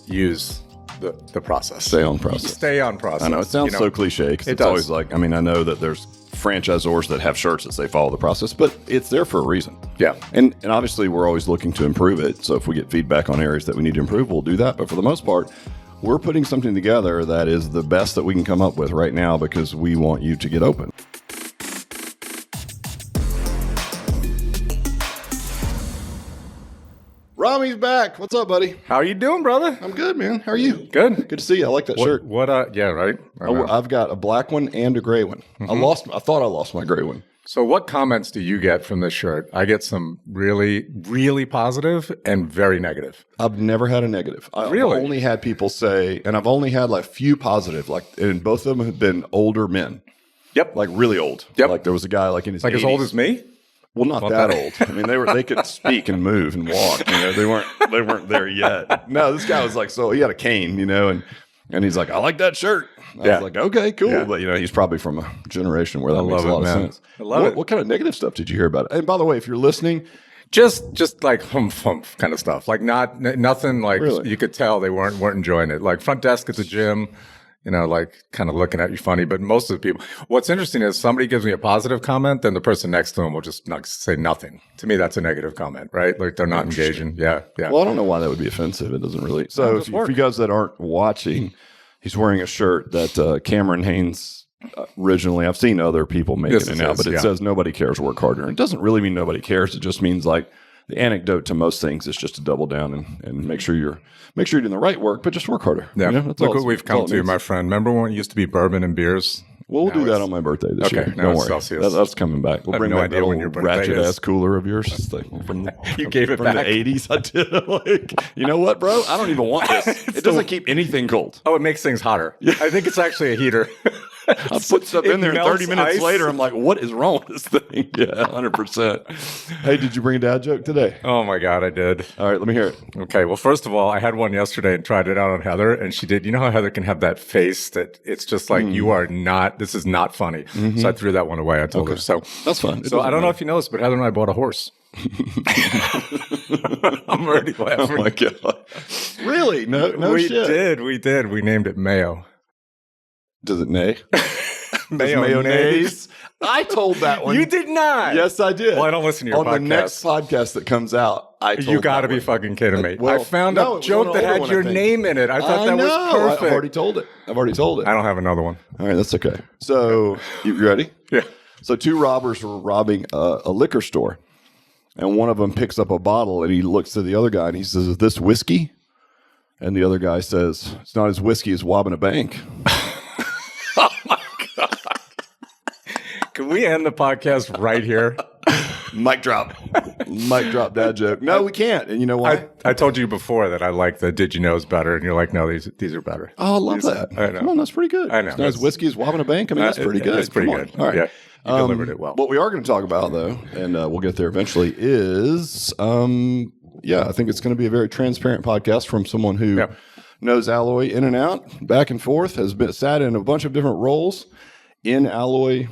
just use the process. Stay on process. Stay on process. I know it sounds so cliche because it's always like, I mean, I know that there's franchisors that have shirts that say follow the process, but it's there for a reason. Yeah. And obviously we're always looking to improve it. So if we get feedback on areas that we need to improve, we'll do that. But for the most part, we're putting something together that is the best that we can come up with right now because we want you to get open. Rami's back. What's up, buddy? How you doing, brother? I'm good, man. How are you? Good. Good to see you. I like that shirt. Yeah, right. I've got a black one and a gray one. Mm-hmm. I thought I lost my gray one. So what comments do you get from this shirt? I get some really, really positive and very negative. I've never had a negative. I've only had people say, and I've only had like few positive, and both of them have been older men. Yep. Like really old. Yep. Like there was a guy like in his 80s. As old as me? Well, not that old. I mean, they could speak and move and walk. You know, they weren't there yet. No, this guy was like, so he had a cane, you know, and he's like, I like that shirt. I was like, okay, cool. Yeah. But you know, he's probably from a generation where that makes a lot of sense. I love it. What kind of negative stuff did you hear about it? And by the way, if you're listening, just like humph kind of stuff. Like nothing like really? You could tell they weren't enjoying it. Like front desk at the gym. You know, like kind of looking at you funny, but most of the people, what's interesting is somebody gives me a positive comment, then the person next to them will just not say nothing. To me, that's a negative comment, right? Like they're not engaging. Yeah. Well, I don't know why that would be offensive. It doesn't really. So if you guys that aren't watching, he's wearing a shirt that Cameron Haynes originally, I've seen other people making it now, but it says nobody cares, work harder. And it doesn't really mean nobody cares. It just means like the anecdote to most things is just to double down and make sure you're doing the right work, but just work harder. Yeah. You know, Look what we've come to, my friend. Remember when it used to be bourbon and beers? Well, we'll do that on my birthday this year. Don't worry. Celsius. That's coming back. We'll bring back that old ratchet-ass cooler of yours. It's like you gave it from back. the 80s. I did. Like, you know what, bro? I don't even want this. It doesn't keep anything cold. Oh, it makes things hotter. Yeah. I think it's actually a heater. I put stuff in there and 30 minutes later, I'm like, what is wrong with this thing? Yeah, 100%. Hey, did you bring a dad joke today? Oh, my God, I did. All right, let me hear it. Okay, well, first of all, I had one yesterday and tried it out on Heather, and she did. You know how Heather can have that face that it's just like, this is not funny. Mm-hmm. So I threw that one away. I told her. So that's fine. So I don't know if you know this, but Heather and I bought a horse. I'm already laughing. Oh, my God. Really? No shit. We did. We named it Mayo. Does it neigh? Mayonnaise. I told that one. You did not. Yes, I did. Well, I don't listen to your podcast. On the next podcast that comes out, I told you got to be fucking kidding me. Well, I found a joke that had your name in it. I thought that was perfect. I've already told it. I don't have another one. All right, that's okay. So, you ready? Yeah. So, two robbers were robbing a liquor store, and one of them picks up a bottle, and he looks to the other guy, and he says, "Is this whiskey?" And the other guy says, "It's not as whiskey as robbing a bank." Can we end the podcast right here? Mic drop. Mic drop dad joke. No, we can't. And you know why? I told you before that I like the did you knows better, and you're like, no, these are better. Oh, I love that. I know. Come on, that's pretty good. I know. It's not as whiskey as robbing a bank. I mean, that's pretty good. It's pretty good. All right. Yeah, you delivered it well. What we are going to talk about, though, and we'll get there eventually, is, I think it's going to be a very transparent podcast from someone who knows Alloy in and out, back and forth, has been sat in a bunch of different roles in Alloy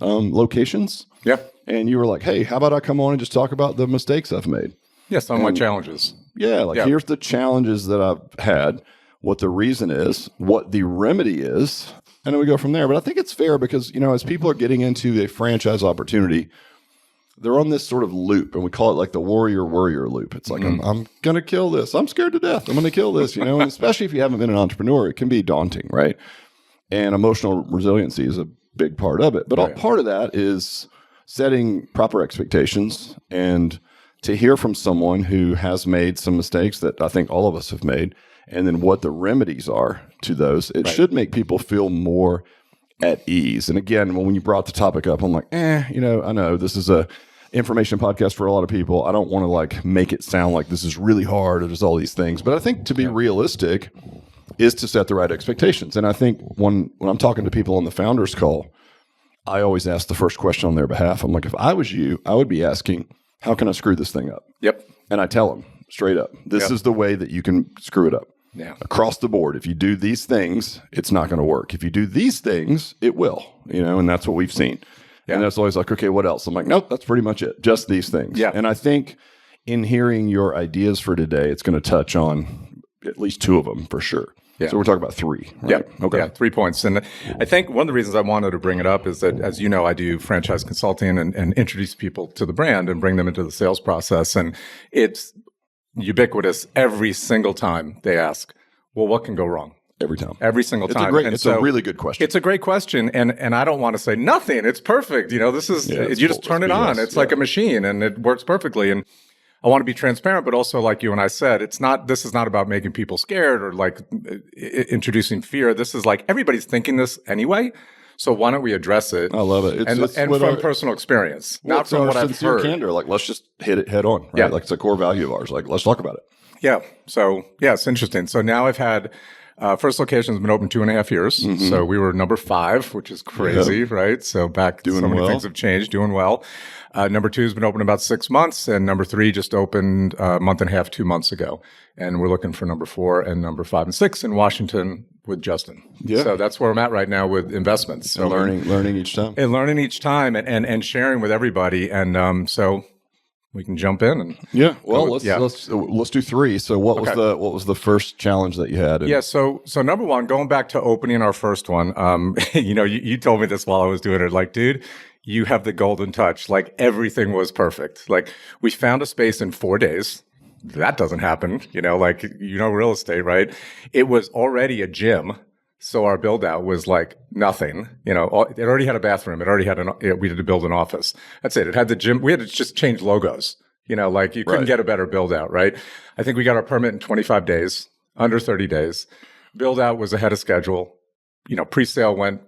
locations. Yeah. And you were like, hey, how about I come on and just talk about the mistakes I've made? Yes, on my challenges. Yeah, here's the challenges that I've had, what the reason is, what the remedy is, and then we go from there. But I think it's fair because, you know, as people are getting into a franchise opportunity, they're on this sort of loop, and we call it like the warrior loop. It's like, I'm going to kill this. I'm scared to death. I'm going to kill this, you know, and especially if you haven't been an entrepreneur, it can be daunting, right? And emotional resiliency is a big part of it. But part of that is setting proper expectations and to hear from someone who has made some mistakes that I think all of us have made, and then what the remedies are to those. It should make people feel more at ease. And again, when you brought the topic up, I'm like, you know, I know this is a information podcast for a lot of people. I don't want to like make it sound like this is really hard or there's all these things. But I think to be realistic is to set the right expectations. And I think when I'm talking to people on the founders call, I always ask the first question on their behalf. I'm like, if I was you, I would be asking, how can I screw this thing up? Yep. And I tell them straight up, this is the way that you can screw it up. Yeah. Across the board. If you do these things, it's not going to work. If you do these things, it will, you know, and that's what we've seen. Yeah. And that's always like, okay, what else? I'm like, nope, that's pretty much it. Just these things. Yeah. And I think in hearing your ideas for today, it's going to touch on at least two of them for sure. Yeah. So we're talking about three. Right? Yeah. Okay. Yeah. 3 points. And I think one of the reasons I wanted to bring it up is that, as you know, I do franchise consulting and introduce people to the brand and bring them into the sales process. And it's ubiquitous every single time they ask, well, what can go wrong? Every time. Every single time. It's a really good question. It's a great question. And I don't want to say nothing. It's perfect. You know, this is, you just turn it on. It's like a machine and it works perfectly. And I want to be transparent, but also like you and I said, this is not about making people scared or like introducing fear. This is like everybody's thinking this anyway. So why don't we address it? I love it. And from personal experience, not from what I've heard. Candor. Like, let's just hit it head on. Right? Yeah. Like it's a core value of ours. Like, let's talk about it. Yeah. So yeah, it's interesting. So now I've had, first location has been open 2.5 years. Mm-hmm. So we were number 5, which is crazy, right? So so many things have changed, doing well. Number 2 has been open about 6 months, and number 3 just opened a month and a half, 2 months ago. And we're looking for number 4 and number 5 and 6 in Washington with Justin. Yeah. So that's where I'm at right now with investments. So learning each time. And learning each time and sharing with everybody. And so we can jump in and let's do 3. So what was the first challenge that you had? So number 1, going back to opening our first one, you told me this while I was doing it, like, dude, you have the golden touch. Like everything was perfect. Like we found a space in 4 days. That doesn't happen, real estate, right? It was already a gym. So our build out was like nothing, it already had a bathroom. It already had we had to build an office. That's it. It had the gym. We had to just change logos, you couldn't get a better build out, right? I think we got our permit in 25 days, under 30 days. Build out was ahead of schedule. Pre-sale went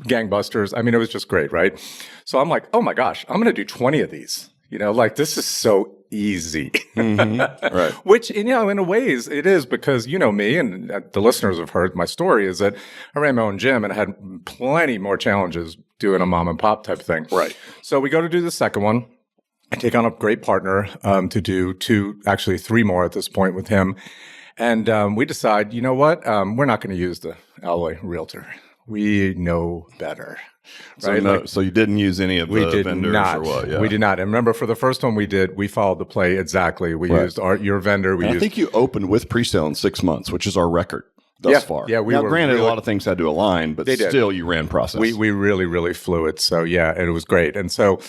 gangbusters. I mean, it was just great, right? So I'm like, oh my gosh, I'm going to do 20 of these. This is so easy. Mm-hmm. Right. Which, in a ways it is, because me and the listeners have heard my story is that I ran my own gym and I had plenty more challenges doing a mom and pop type thing. Right. So we go to do the second one. I take on a great partner to do 3 more at this point with him. And we decide, you know what? We're not going to use the Alloy Realtor. We know better. Right? So you didn't use any of the vendors or what? Yeah. We did not. And remember, for the first one we followed the play exactly. We used your vendor. I think you opened with pre-sale in 6 months, which is our record thus far. Yeah, granted, a lot of things had to align, but still you ran process. We really, really flew it. So yeah, and it was great. And so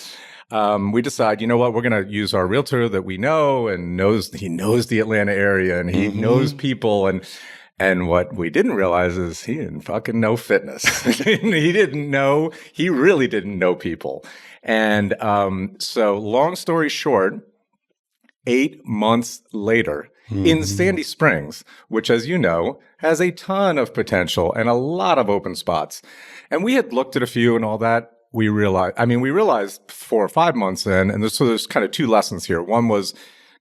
we decide, you know what, we're going to use our realtor that we know and he knows the Atlanta area and he knows people. And what we didn't realize is he didn't fucking know fitness. He really didn't know people. And so long story short, 8 months later in Sandy Springs, which, as you know, has a ton of potential and a lot of open spots. And we had looked at a few and all that. We realized 4 or 5 months in, and there's kind of 2 lessons here. One was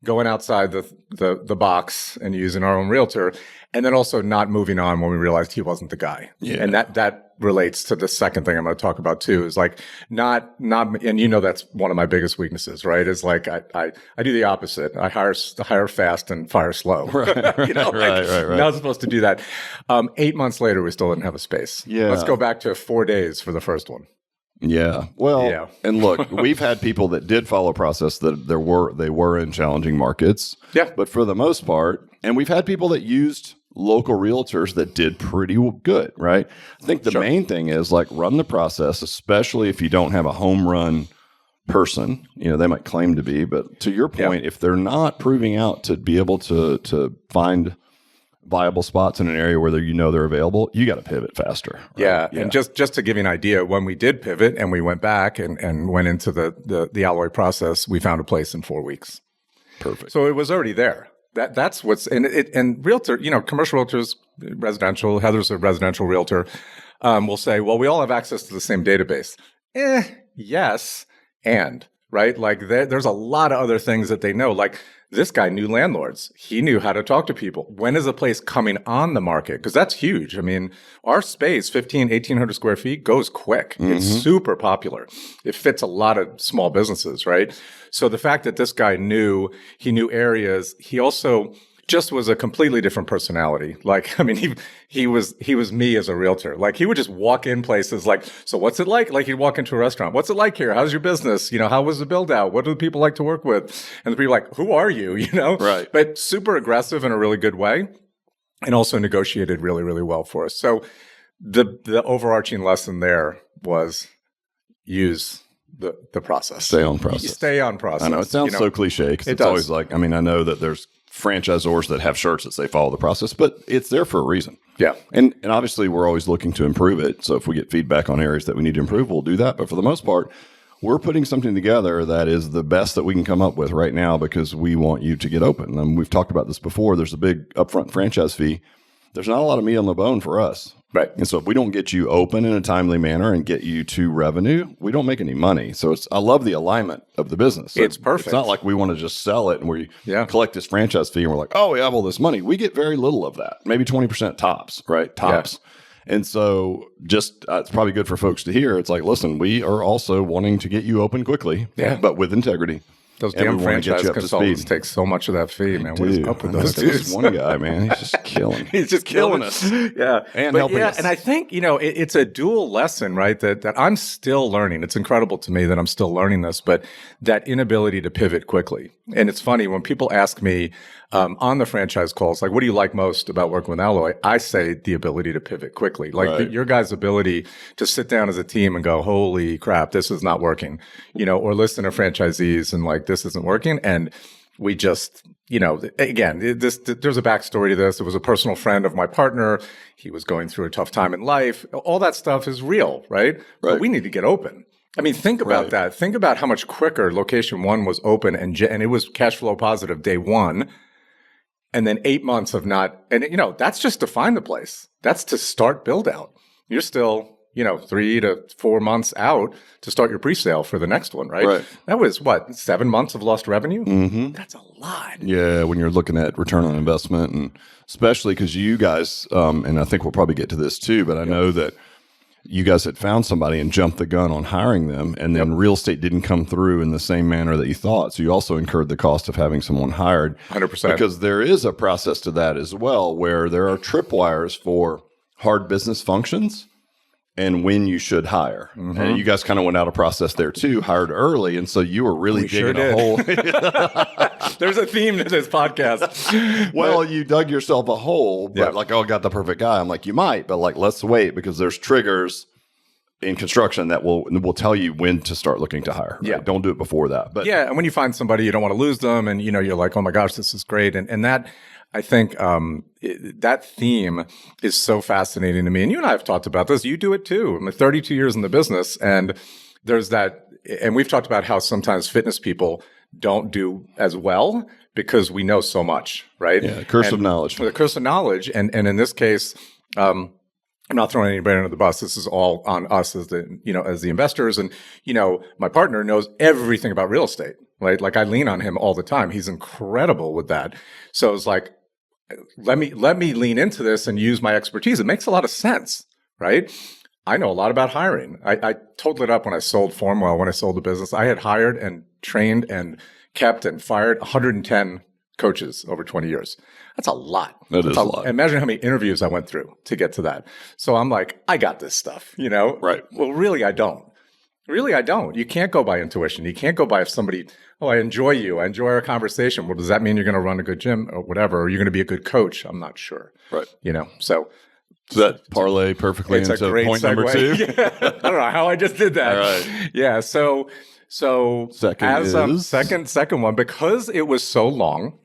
going outside the box and using our own realtor, and then also not moving on when we realized he wasn't the guy. Yeah. And that relates to the second thing I'm going to talk about too, is like not, and that's one of my biggest weaknesses, right? Is like, I do the opposite. I hire fast and fire slow. Right. Right. Not supposed to do that. 8 months later, we still didn't have a space. Yeah. Let's go back to 4 days for the first one. Yeah. Well, and look, we've had people that did follow process that they were in challenging markets. Yeah. But for the most part, and we've had people that used local realtors that did pretty good, right? I think the main thing is like run the process, especially if you don't have a home run person. They might claim to be, but to your point, if they're not proving out to be able to find viable spots in an area where they're available, you got to pivot faster. Right? Yeah. And just to give you an idea, when we did pivot and we went back and went into the Alloy process, we found a place in 4 weeks. Perfect. So it was already there. That's what's and realtor, commercial realtors, residential, Heather's a residential realtor, will say, well, we all have access to the same database. Yes. And right. Like there's a lot of other things that they know. Like this guy knew landlords. He knew how to talk to people. When is a place coming on the market? Because that's huge. I mean, our space, 1,800 square feet, goes quick. It's super popular. It fits a lot of small businesses, right? So the fact that this guy knew areas, he also just was a completely different personality. Like, I mean, he was me as a realtor. Like, he would just walk in places like, so what's it like? Like, he'd walk into a restaurant. What's it like here? How's your business? How was the build out? What do the people like to work with? And the people like, who are you? Right. But super aggressive in a really good way. and also negotiated really, really well for us. So the overarching lesson there was use the process. Stay on process. Stay on process. I know it sounds so cliche because it's always like, I mean, I know that there's franchisors that have shirts that say follow the process, but it's there for a reason. Yeah. And obviously we're always looking to improve it. So if we get feedback on areas that we need to improve, we'll do that. But for the most part, we're putting something together that is the best that we can come up with right now because we want you to get open. And we've talked about this before. There's a big upfront franchise fee. There's not a lot of meat on the bone for us. Right. And so if we don't get you open in a timely manner and get you to revenue, we don't make any money. So I love the alignment of the business. So it's perfect. It's not like we want to just sell it and we Yeah. collect this franchise fee and we're like, oh, we have all this money. We get very little of that, maybe 20% tops, right? Tops. Yeah. And so just it's probably good for folks to hear. It's like, listen, we are also wanting to get you open quickly, but with integrity. Those damn franchise consultants take so much of that fee, man. What is up with those dudes? This one guy, man, he's just killing. He's just killing us. Yeah. And helping us. And I think, it's a dual lesson, right? That I'm still learning. It's incredible to me that I'm still learning this, but that inability to pivot quickly. And it's funny when people ask me on the franchise calls, like, what do you like most about working with Alloy? I say the ability to pivot quickly. Like your guys' ability to sit down as a team and go, holy crap, this is not working, or listen to franchisees and like, this isn't working. And we just, again, there's a backstory to this. It was a personal friend of my partner. He was going through a tough time in life. All that stuff is real, right? But we need to get open. I mean, think about that. Think about how much quicker location 1 was open and it was cash flow positive day 1. And then 8 months of not, and that's just to find the place. That's to start build out. You're still, 3 to 4 months out to start your pre-sale for the next one, right? That was 7 months of lost revenue? Mm-hmm. That's a lot. Yeah, when you're looking at return on investment, and especially because you guys, and I think we'll probably get to this too, but I know that you guys had found somebody and jumped the gun on hiring them, and then real estate didn't come through in the same manner that you thought. So you also incurred the cost of having someone hired. 100%. Because there is a process to that as well, where there are tripwires for hard business functions and when you should hire. Mm-hmm. And you guys kind of went out a process there too, hired early. And so you were really digging a hole. There's a theme to this podcast. Well, you dug yourself a hole, but I got the perfect guy. I'm like, you might, but let's wait because there's triggers in construction that will tell you when to start looking to hire. Right? Yeah. Don't do it before that. But and when you find somebody, you don't want to lose them. And, you're like, oh my gosh, this is great. And that, I think that theme is so fascinating to me. And you and I have talked about this. You do it too. I'm 32 years in the business. And there's that. And we've talked about how sometimes fitness people don't do as well because we know so much, right? Yeah, curse of knowledge. The curse of knowledge. And in this case, I'm not throwing anybody under the bus. This is all on us as the investors. And, my partner knows everything about real estate, right? Like I lean on him all the time. He's incredible with that. So it's like, let me lean into this and use my expertise. It makes a lot of sense, right? I know a lot about hiring. I totaled it up when I sold Formwell, when I sold the business. I had hired and trained and kept and fired 110 coaches over 20 years. That's a lot. That is a lot. Imagine how many interviews I went through to get to that. So I'm like, I got this stuff, Right. Well, really, I don't. Really, I don't. You can't go by intuition. You can't go by if somebody, I enjoy you. I enjoy our conversation. Well, does that mean you're going to run a good gym or whatever? Or you're going to be a good coach? I'm not sure. Right. So. Does that parlay perfectly into point segue. number 2? Yeah. I don't know how I just did that. All right. Yeah. So second one, because it was so long.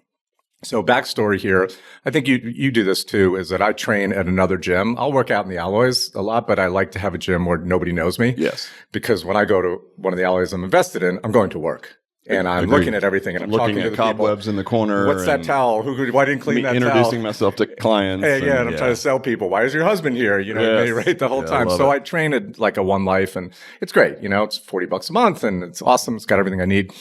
So backstory here, I think you do this too, is that I train at another gym. I'll work out in the Alloys a lot, but I like to have a gym where nobody knows me. Yes. Because when I go to one of the Alloys I'm invested in, I'm going to work. And I'm looking at everything, and I'm looking talking at to cobwebs in the corner. What's that towel? Why didn't clean that towel? Introducing myself to clients. And I'm trying to sell people. Why is your husband here? Right the whole time. So I train at like a One Life, and it's great. It's $40 a month, and it's awesome. It's got everything I need.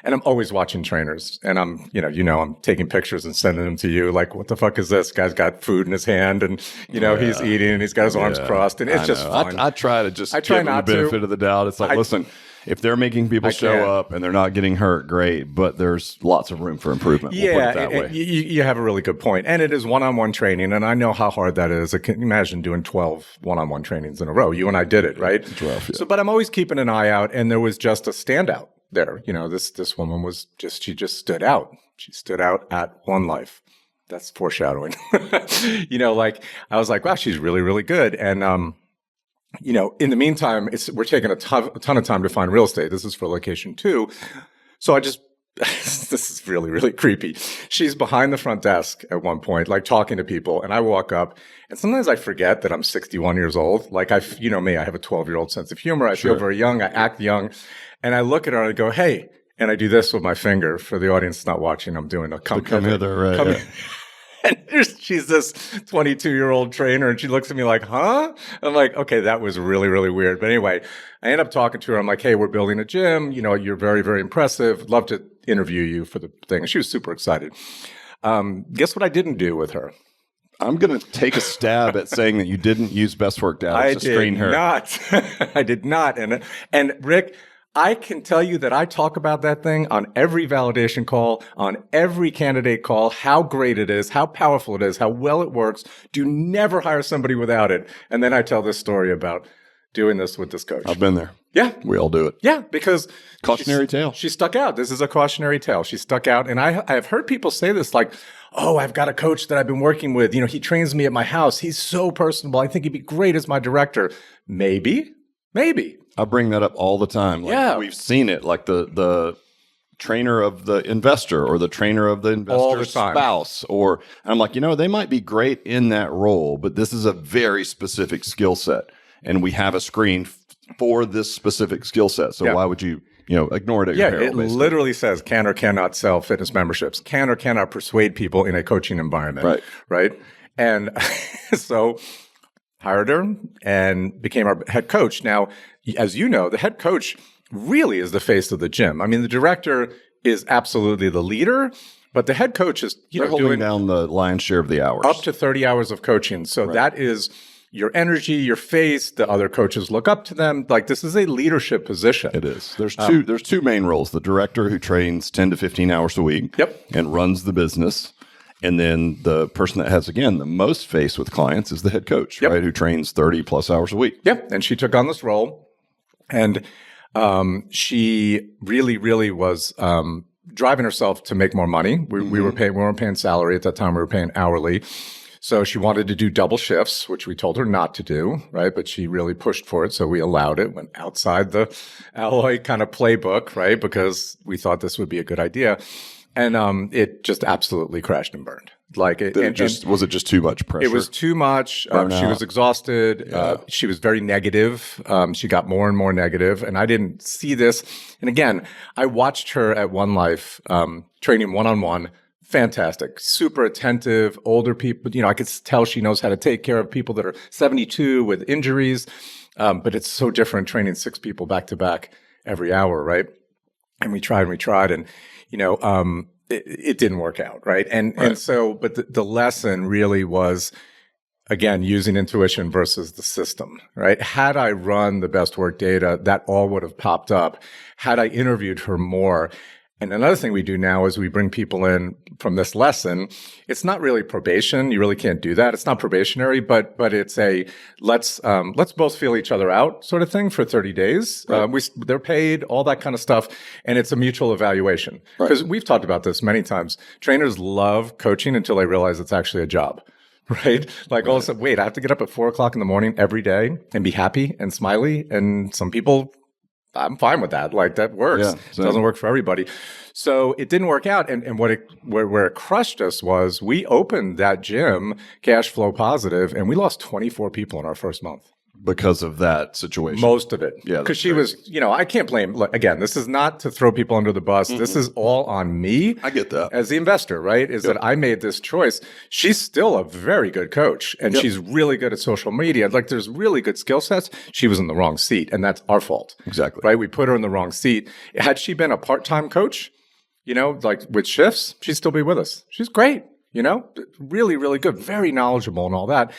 And I'm always watching trainers, and I'm taking pictures and sending them to you. Like, what the fuck is this? Guy's got food in his hand, and he's eating, and he's got his arms crossed, and it's just fun. I try to just give him the benefit of the doubt. It's like, listen, if they're making people show up and they're not getting hurt, great, but there's lots of room for improvement. Yeah, we'll put it that way. You have a really good point. And it is one-on-one training, and I know how hard that is. I can imagine doing 12 one-on-one trainings in a row. You and I did it, right? 12, yeah. So, but I'm always keeping an eye out, and there was just a standout there. This woman she just stood out. She stood out at One Life. That's foreshadowing. Like I was like, wow, she's really, really good. And, in the meantime, we're taking a ton of time to find real estate. This is for location 2. So this is really, really creepy. She's behind the front desk at one point, like talking to people. And I walk up and sometimes I forget that I'm 61 years old. Like me, I have a 12-year-old sense of humor. I feel very young. I act young. And I look at her and I go, hey, and I do this with my finger for the audience not watching. I'm doing a come hither. Right. And she's this 22-year-old trainer, and she looks at me like, huh? I'm like, okay, that was really, really weird. But anyway, I end up talking to her. I'm like, hey, we're building a gym. You're very, very impressive. Love to interview you for the thing. And she was super excited. Guess what I didn't do with her? I'm going to take a stab at saying that you didn't use best work data to screen her. I did not. And Rick, I can tell you that I talk about that thing on every validation call, on every candidate call, how great it is, how powerful it is, how well it works. Do never hire somebody without it. And then I tell this story about doing this with this coach. I've been there. Yeah. We all do it. Yeah, because cautionary tale. She stuck out. This is a cautionary tale. She stuck out. And I have heard people say this like, oh, I've got a coach that I've been working with. He trains me at my house. He's so personable. I think he'd be great as my director. Maybe. I bring that up all the time. We've seen it, like the trainer of the investor or the trainer of the investor's spouse. And I'm like, they might be great in that role, but this is a very specific skill set. And we have a screen for this specific skill set. So why would you, ignore it at your peril, it basically. Literally says can or cannot sell fitness memberships, can or cannot persuade people in a coaching environment. Right. And so hired her and became our head coach. Now, as you know, the head coach really is the face of the gym. I mean, the director is absolutely the leader, but the head coach is holding down the lion's share of the hours. Up to 30 hours of coaching. So that is your energy, your face. The other coaches look up to them. Like this is a leadership position. It is. There's two main roles. The director who trains 10 to 15 hours a week and runs the business. And then the person that has, again, the most face with clients is the head coach, right? Who trains 30 plus hours a week. Yep. And she took on this role. And she really, really was driving herself to make more money. We weren't paying salary at that time. We were paying hourly. So she wanted to do double shifts, which we told her not to do, right? But she really pushed for it. So we allowed it, went outside the Alloy kind of playbook, right? Because we thought this would be a good idea. And it just absolutely crashed and burned. Like was it just too much pressure? It was too much. She was exhausted. She was very negative. She got more and more negative, and I didn't see this. And again, I watched her at One Life training one-on-one. Fantastic, super attentive, older people. I could tell she knows how to take care of people that are 72 with injuries. But it's so different training 6 people back to back every hour, right? And we tried, and it didn't work out, right? And so, but the lesson really was, again, using intuition versus the system, right? Had I run the best work data, that all would have popped up. Had I interviewed her more. And another thing we do now is we bring people in from this lesson. It's not really probation. You really can't do that. It's not probationary, but it's a let's both feel each other out sort of thing for 30 days. Right. They're paid, all that kind of stuff, and it's a mutual evaluation. Because we've talked about this many times. Trainers love coaching until they realize it's actually a job. Right? Like all of a sudden, wait, I have to get up at 4:00 in the morning every day and be happy and smiley. And some people, I'm fine with that. Like that works. Yeah, it doesn't work for everybody. So it didn't work out. And where it crushed us was we opened that gym cash flow positive and we lost 24 people in our first month. Because of that situation. Most of it. Yeah. Because she was, I can't blame, look, again, this is not to throw people under the bus. Mm-hmm. This is all on me. I get that. As the investor, right? Is that I made this choice. She's still a very good coach and she's really good at social media. Like there's really good skill sets. She was in the wrong seat and that's our fault. Exactly. Right? We put her in the wrong seat. Had she been a part-time coach, like with shifts, she'd still be with us. She's great, really, really good, very knowledgeable and all that.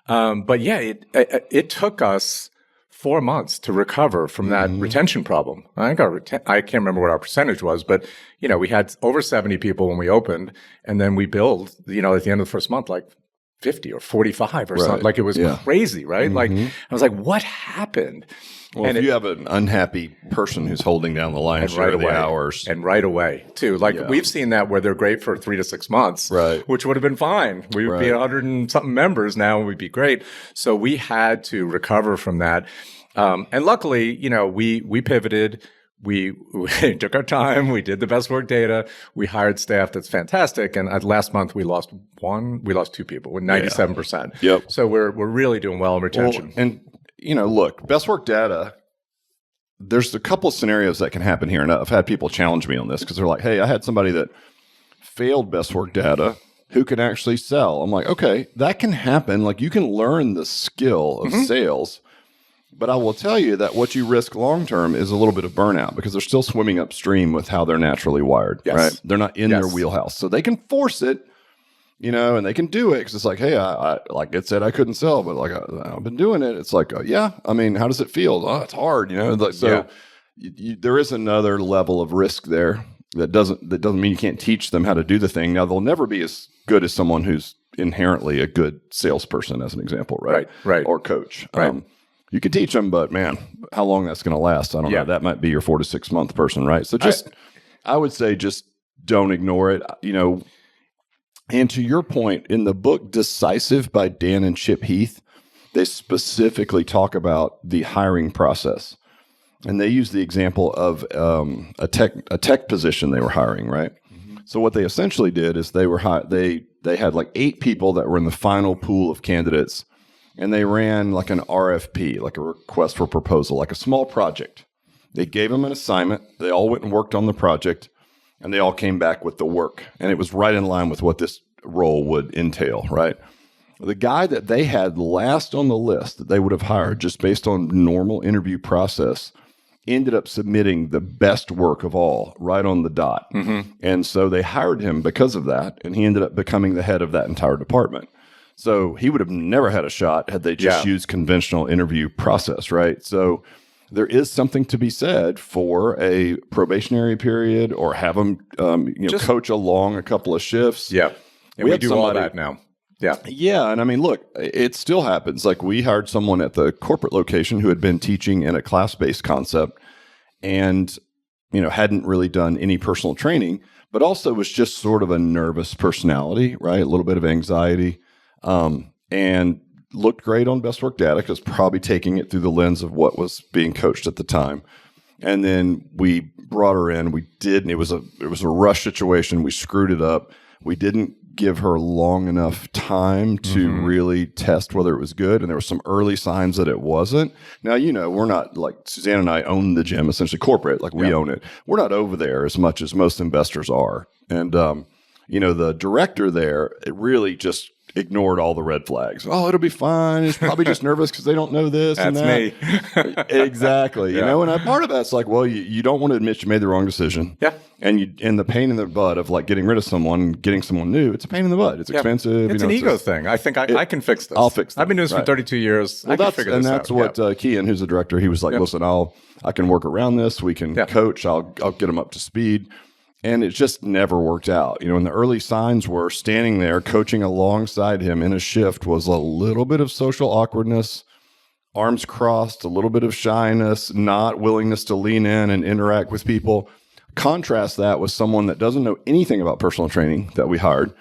But yeah, it took us 4 months to recover from that retention problem. I can't remember what our percentage was, but we had over 70 people when we opened, and then we billed, at the end of the first month, like 50 or 45 or something. Like it was crazy, right? Like I was like, what happened? Well, and if you have an unhappy person who's holding down the lion's share of the hours. And right away, too. Like, we've seen that where they're great for 3 to 6 months, Right. which would have been fine. We would be 100 and something members now, and we'd be great. So we had to recover from that. And luckily, we pivoted. We took our time. We did the best work data. We hired staff that's fantastic. And last month we lost 2 people with 97%. Yep. So we're really doing well in retention. Well, and look, best work data. There's a couple of scenarios that can happen here, and I've had people challenge me on this because they're like, "Hey, I had somebody that failed best work data who can actually sell." I'm like, "Okay, that can happen. Like, you can learn the skill of sales." But I will tell you that what you risk long-term is a little bit of burnout because they're still swimming upstream with how they're naturally wired, right? They're not in their wheelhouse. So they can force it, and they can do it because it's like, hey, I like it said I couldn't sell, but like I've been doing it. It's like, yeah, I mean, how does it feel? Oh, it's hard, there is another level of risk there that doesn't mean you can't teach them how to do the thing. Now, they'll never be as good as someone who's inherently a good salesperson, as an example, right? Right. Or coach. Right. You can teach them, but man, how long that's going to last, I don't know. That might be your 4 to 6 month person, right? So I would say just don't ignore it, And to your point, in the book Decisive by Dan and Chip Heath, they specifically talk about the hiring process. And they use the example of a tech position they were hiring, right? Mm-hmm. So what they essentially did is they had like 8 people that were in the final pool of candidates. And they ran like an RFP, like a request for proposal, like a small project. They gave them an assignment. They all went and worked on the project, and they all came back with the work. And it was right in line with what this role would entail, right? The guy that they had last on the list that they would have hired just based on normal interview process ended up submitting the best work of all right on the dot. Mm-hmm. And so they hired him because of that, and he ended up becoming the head of that entire department. So he would have never had a shot had they just used conventional interview process, right? So there is something to be said for a probationary period or have them coach along a couple of shifts. Yeah. And we do all that now. Yeah. Yeah. And I mean, look, it still happens. Like, we hired someone at the corporate location who had been teaching in a class-based concept and, hadn't really done any personal training, but also was just sort of a nervous personality, right? A little bit of anxiety. And looked great on best work data because probably taking it through the lens of what was being coached at the time. And then we brought her in. We did, and it was a rush situation. We screwed it up. We didn't give her long enough time to really test whether it was good. And there were some early signs that it wasn't. Now, we're not like Suzanne and I own the gym, essentially corporate, like we own it. We're not over there as much as most investors are. And, the director there, it really just ignored all the red flags. Oh, it'll be fine. It's probably just nervous because they don't know this and that. That's me. Exactly. And part of that's like, well, you don't want to admit you made the wrong decision. Yeah. And the pain in the butt of like getting rid of someone, getting someone new, it's a pain in the butt. It's expensive. It's an ego thing. I think I can fix this. I'll fix this. I've been doing this for 32 years. Well, I can figure this out. And that's what Kian, who's the director, he was like, listen, I can work around this. We can coach. I'll get them up to speed. And it just never worked out. And the early signs were standing there coaching alongside him in a shift was a little bit of social awkwardness, arms crossed, a little bit of shyness, not willingness to lean in and interact with people. Contrast that with someone that doesn't know anything about personal training that we hired,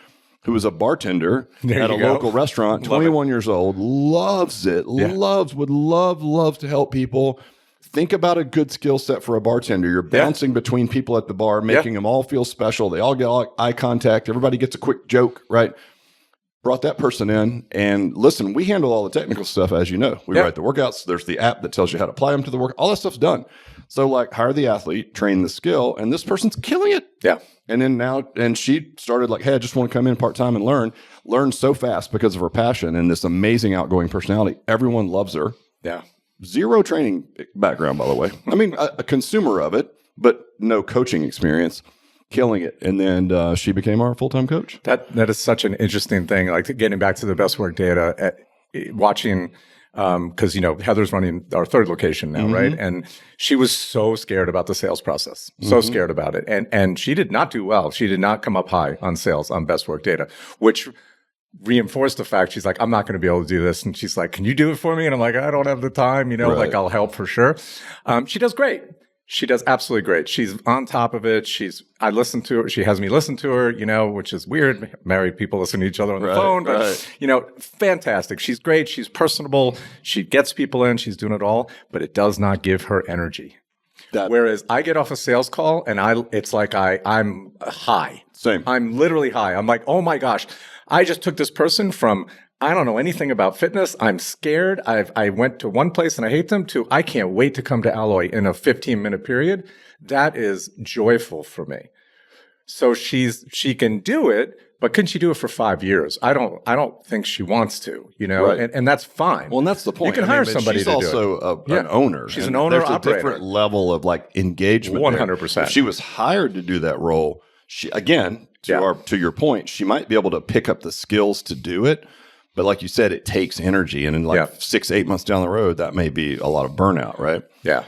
who was a bartender at a local restaurant, 21 years old, loves it, would love to help people. Think about a good skill set for a bartender. You're bouncing between people at the bar, making them all feel special. They all get eye contact. Everybody gets a quick joke, right? Brought that person in, and listen, we handle all the technical stuff, as you know. We write the workouts. There's the app that tells you how to apply them to the work. All that stuff's done. So like, hire the athlete, train the skill, and this person's killing it. Yeah. And then she started like, hey, I just want to come in part-time and learn so fast because of her passion and this amazing outgoing personality. Everyone loves her. Yeah. Zero training background, by the way. I mean, a consumer of it, but no coaching experience, killing it. And then she became our full-time coach. That is such an interesting thing. Like, getting back to the best work data, watching, because, Heather's running our third location now, right? And she was so scared about the sales process, so scared about it. And she did not do well. She did not come up high on sales on best work data, which reinforced the fact. She's like, I'm not going to be able to do this. And she's like, can you do it for me? And I'm like, I don't have the time, like I'll help for sure. She does great. She does absolutely great. She's on top of it. I listen to her. She has me listen to her, which is weird. Married people listen to each other on the phone, but fantastic. She's great. She's personable. She gets people in. She's doing it all, but it does not give her energy. Whereas I get off a sales call and it's like I'm high. Same. I'm literally high. I'm like, oh my gosh, I just took this person from I don't know anything about fitness. I'm scared. I went to one place and I hate them to I can't wait to come to Alloy in a 15-minute period. That is joyful for me. So she can do it, but couldn't she do it for 5 years? I don't think she wants to, Right. and that's fine. Well, and that's the point. You can hire somebody she's to do it. She's also an owner. She's an owner there's operator. a different level of like engagement. 100%. If she was hired to do that role, she again to your point, she might be able to pick up the skills to do it. But like you said, it takes energy. And in 6-8 months down the road, that may be a lot of burnout, right? Yeah.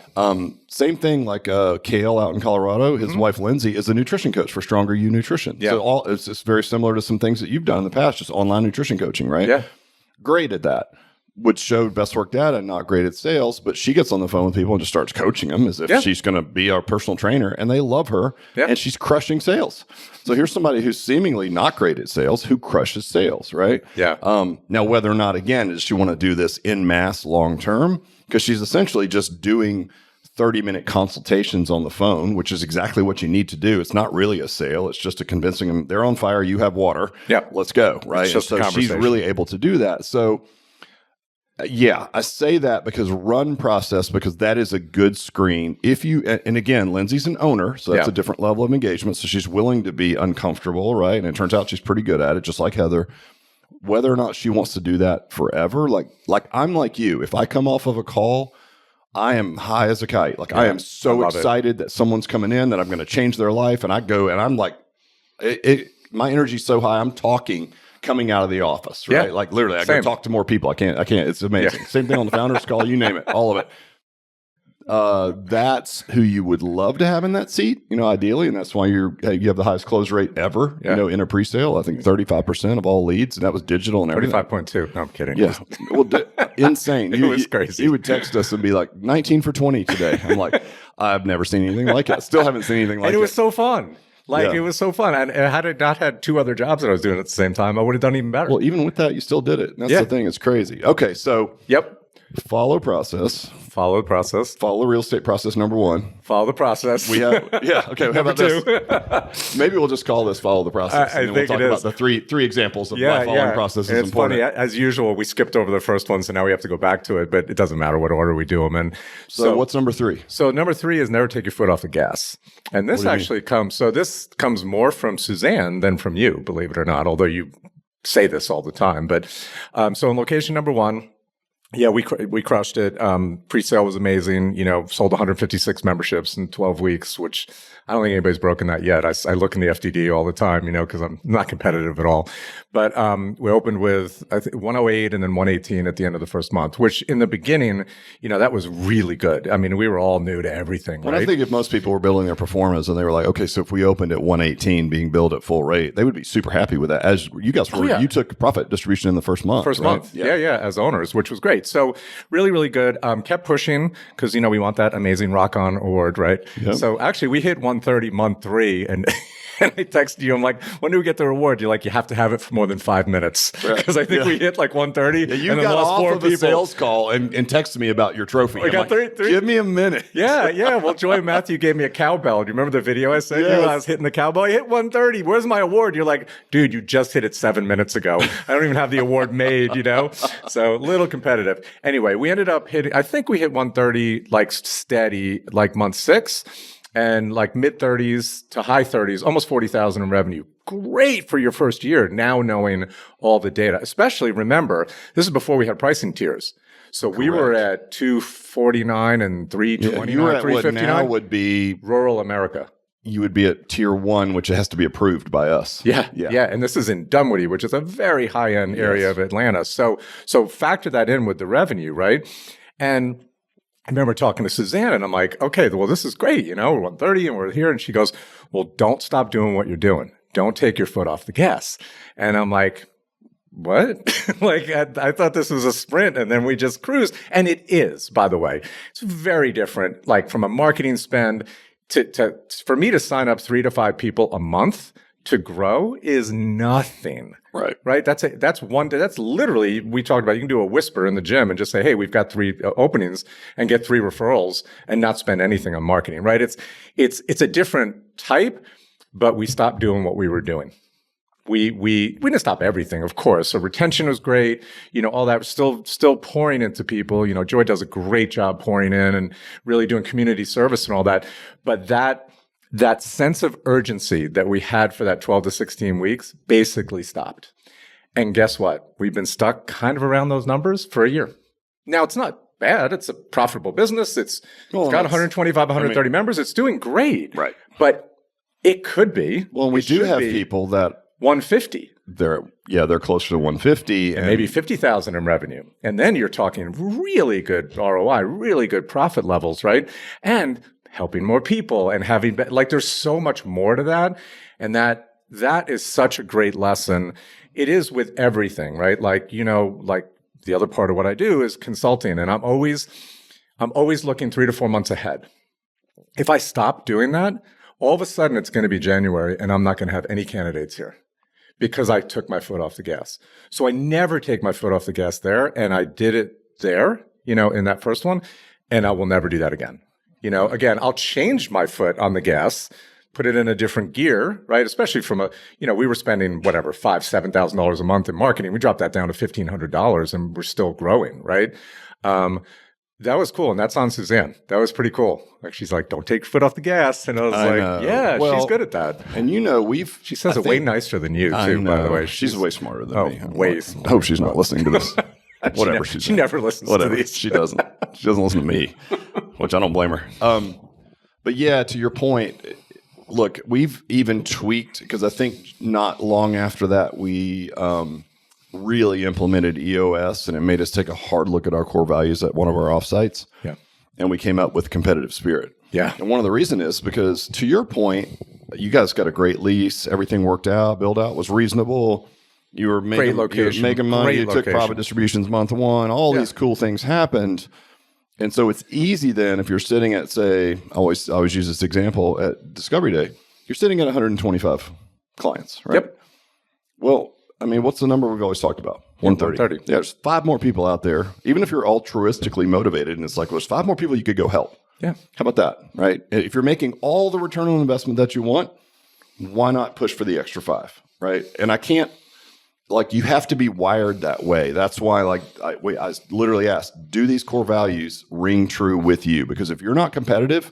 Same thing like Kale out in Colorado. His wife, Lindsay, is a nutrition coach for Stronger You Nutrition. Yeah. So it's just very similar to some things that you've done in the past, just online nutrition coaching, right? Yeah. Great at that. Which showed best work data, not great at sales, but she gets on the phone with people and just starts coaching them as if she's going to be our personal trainer, and they love her, and she's crushing sales. So here's somebody who's seemingly not great at sales who crushes sales, right? Yeah. Now, whether or not, again, does she want to do this in mass long term? Because she's essentially just doing 30-minute consultations on the phone, which is exactly what you need to do. It's not really a sale. It's just a convincing them they're on fire, you have water. Yeah. Let's go, right? It's just and a so she's conversation. really able to do that. So I say that because run process, because that is a good screen. If you, and again, Lindsay's an owner, so that's a different level of engagement. So she's willing to be uncomfortable, right? And it turns out she's pretty good at it, just like Heather. Whether or not she wants to do that forever, like I'm like you. If I come off of a call, I am high as a kite. Like I am so excited that someone's coming in, that I'm going to change their life. And I go and I'm like, my energy's so high, I'm talking coming out of the office, right? Yeah. Like literally, I go talk to more people. I can't. It's amazing. Same thing on the founders call, you name it, all of it. That's who you would love to have in that seat, ideally. And that's why you have the highest close rate ever, in a pre-sale. I think 35% of all leads, and that was digital and everything. 35.2. No, I'm kidding. Yeah. Well, insane. It was crazy. He would text us and be like, 19 for 20 today. I'm like, I've never seen anything like it. Still haven't seen anything like it. And it was so fun. It was so fun. And had I not had 2 other jobs that I was doing at the same time, I would have done even better. Well, even with that, you still did it. That's the thing. It's crazy. Okay, so follow process. Follow the process. Follow the real estate process, number 1. Follow the process. We have, okay. How about this? Maybe we'll just call this follow the process. I and then think we'll talk about the three examples of why following process is important. Funny. As usual, we skipped over the first one, so now we have to go back to it, but it doesn't matter what order we do them in. So what's number 3? So number 3 is never take your foot off the gas. And this actually this comes more from Suzanne than from you, believe it or not, although you say this all the time. But so in location number 1, we crushed it. Pre-sale was amazing. Sold 156 memberships in 12 weeks, which I don't think anybody's broken that yet. I look in the FDD all the time, because I'm not competitive at all. But we opened with I think 108 and then 118 at the end of the first month, which in the beginning, that was really good. I mean, we were all new to everything. And right? I think if most people were building their performance and they were like, okay, so if we opened at 118 being billed at full rate, they would be super happy with that. As you guys were, you took profit distribution in the first month. Month. Yeah, as owners, which was great. So really, really good. Kept pushing because, we want that amazing rock on award, right? Yep. So actually we hit 130 month 3 and and I texted you, I'm like, when do we get the reward? You're like, you have to have it for more than 5 minutes. Because I think we hit like 130. Yeah, you got off of a sales call and texted me about your trophy. I got like, 3. Give me a minute. Yeah. Well, Joy Matthew gave me a cowbell. Do you remember the video I sent you? I was hitting the cowbell. I hit 130. Where's my award? You're like, dude, you just hit it 7 minutes ago. I don't even have the award made, So a little competitive. Anyway, we ended up hitting, I think we hit 130 like steady like month 6. And like mid 30s to high 30s, almost 40,000 in revenue. Great for your first year. Now knowing all the data, especially remember, this is before we had pricing tiers. So we were at 249 and 329, you were at 359. What now would be rural America. You would be at tier 1, which has to be approved by us. Yeah. And this is in Dunwoody, which is a very high end area of Atlanta. So factor that in with the revenue, right? And I remember talking to Suzanne and I'm like, okay, well, this is great. We're 130 and we're here. And she goes, well, don't stop doing what you're doing. Don't take your foot off the gas. And I'm like, what? Like, I thought this was a sprint and then we just cruised. And it is, by the way. It's very different, like from a marketing spend for me to sign up 3 to 5 people a month to grow is nothing. Right. That's literally, we talked about, you can do a whisper in the gym and just say, hey, we've got 3 openings and get 3 referrals and not spend anything on marketing. Right. It's a different type, but we stopped doing what we were doing. We didn't stop everything, of course. So retention was great. All that was still pouring into people. Joy does a great job pouring in and really doing community service and all that. But that sense of urgency that we had for that 12 to 16 weeks basically stopped. And guess what? We've been stuck kind of around those numbers for a year. Now, it's not bad. It's a profitable business. It's got 125, 130 members. It's doing great. Right. But it could be. Well, we do have people that 150. They're closer to 150 and maybe 50,000 in revenue. And then you're talking really good ROI, really good profit levels, right? And helping more people and having, there's so much more to that. And that is such a great lesson. It is with everything, right? Like the other part of what I do is consulting, and I'm always looking 3 to 4 months ahead. If I stop doing that, all of a sudden it's going to be January and I'm not going to have any candidates here because I took my foot off the gas. So I never take my foot off the gas there. And I did it there, in that first one, and I will never do that again. Again, I'll change my foot on the gas, put it in a different gear, right? Especially from we were spending whatever, $5,000, $7,000 a month in marketing. We dropped that down to $1,500 and we're still growing, right? That was cool. And that's on Suzanne. That was pretty cool. Like, she's like, don't take your foot off the gas. And I was yeah, she's good at that. And she says it way nicer than you too, by the way. She's way smarter than me. Way I hope she's not listening to this. Whatever she never listens to these. She doesn't. She doesn't listen to me, which I don't blame her. But yeah, to your point, look, we've even tweaked, because I think not long after that, we really implemented EOS, and it made us take a hard look at our core values at one of our offsites. Yeah. And we came up with competitive spirit. Yeah. And one of the reasons is because, to your point, you guys got a great lease. Everything worked out. Build out was reasonable. You were making money. You took profit distributions month 1. All these cool things happened. And so it's easy then, if you're sitting at, say, I always use this example at Discovery Day, you're sitting at 125 clients, right? Yep. Well, I mean, what's the number we've always talked about? 130. Yeah, there's 5 more people out there, even if you're altruistically motivated, and it's like, well, there's 5 more people you could go help. Yeah. How about that, right? If you're making all the return on investment that you want, why not push for the extra 5, right? And I can't, you have to be wired that way. That's why, I literally asked, do these core values ring true with you? Because if you're not competitive,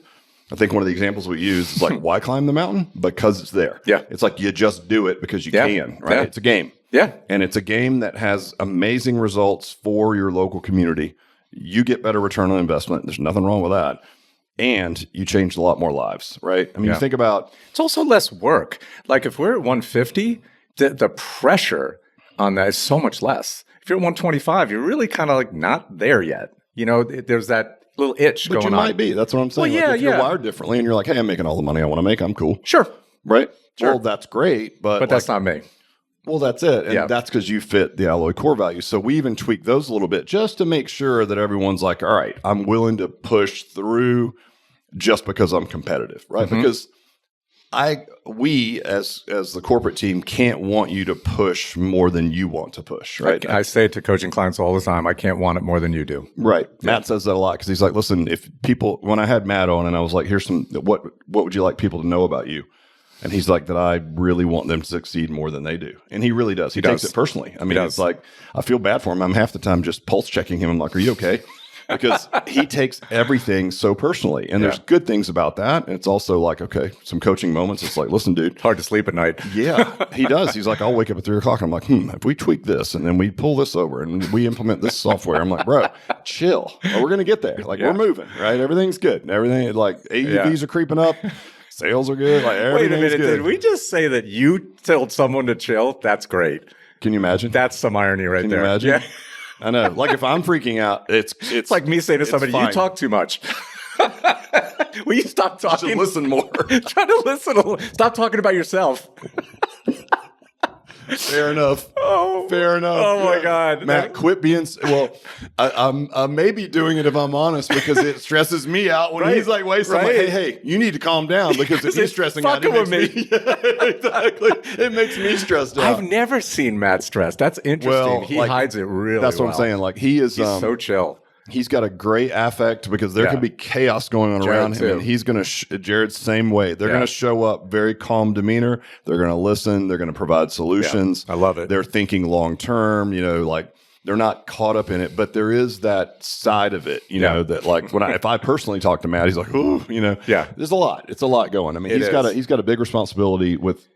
I think one of the examples we use is why climb the mountain? Because it's there. Yeah. It's like you just do it because you can, right? Yeah. It's a game. Yeah. And it's a game that has amazing results for your local community. You get better return on investment. There's nothing wrong with that. And you changed a lot more lives, right? I mean, you think about... It's also less work. Like, if we're at 150, the pressure on that is so much less. If you're at 125, you're really kind of not there yet. There's that little itch going on. But you might be. That's what I'm saying. Well, if you're wired differently and you're like, hey, I'm making all the money I want to make, I'm cool. Sure. Right? Sure. Well, that's great. But that's not me. Well, that's it. And that's because you fit the Alloy core values. So we even tweak those a little bit just to make sure that everyone's like, all right, I'm willing to push through just because I'm competitive, right? Mm-hmm. Because we as the corporate team can't want you to push more than you want to push, right? I say it to coaching clients all the time. I can't want it more than you do. Right. Yeah. Matt says that a lot because he's like, listen, when I had Matt on and I was like, here's what would you like people to know about you? And he's like, that I really want them to succeed more than they do. And he really does. He takes it personally. I mean, it's like, I feel bad for him. I'm half the time just pulse checking him. I'm like, are you okay? Because he takes everything so personally. And there's good things about that. And it's also like, okay, some coaching moments. It's like, listen, dude. Hard to sleep at night. Yeah, he does. He's like, I'll wake up at 3 o'clock. And I'm like, if we tweak this and then we pull this over and we implement this software, I'm like, bro, chill. We're going to get there. Like, we're moving, right? Everything's good. Everything, like, AUVs are creeping up. Sales are good. Like, wait a minute. good. Did we just say that you told someone to chill? That's great. Can you imagine? That's some irony right there. Can you imagine? Yeah. I know. Like, if I'm freaking out, it's like me saying to somebody, you talk too much. Will you stop talking? You should listen more. Try to listen. Stop talking about yourself. Fair enough. Fair enough. Oh my God. Matt, quit being. Well, I may be doing it if I'm honest because it stresses me out when he's like, wait, so I'm like, hey, you need to calm down because if he's stressing out, it makes me. Yeah, exactly. It makes me stressed out. I've never seen Matt stressed. That's interesting. Well, He hides it really That's what well. I'm saying. Like he's so chill. He's got a great affect because there can be chaos going on around him. And he's going to, Jared's same way. They're going to show up very calm demeanor. They're going to listen. They're going to provide solutions. I love it. They're thinking long term, like they're not caught up in it, but there is that side of it, you know, that like if I personally talk to Matt, he's like, oh, there's a lot. It's a lot going. I mean, he's got a big responsibility with,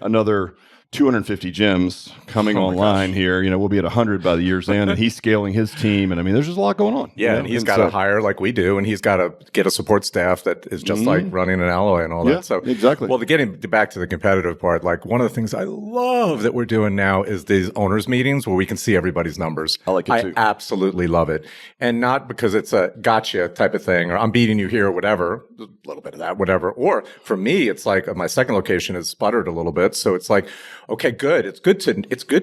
another 250 gyms coming online here. We'll be at 100 by the year's end, and he's scaling his team. And I mean, there's just a lot going on. Yeah, and he's got to hire like we do, and he's got to get a support staff that is just like running an alloy and all that. So exactly. Well, getting back to the competitive part, like one of the things I love that we're doing now is these owners meetings where we can see everybody's numbers. I like it too. I absolutely love it, and not because it's a gotcha type of thing or I'm beating you here or whatever. A little bit of that, whatever. Or for me, it's like my second location has sputtered a little bit, so it's like, okay, good. It's good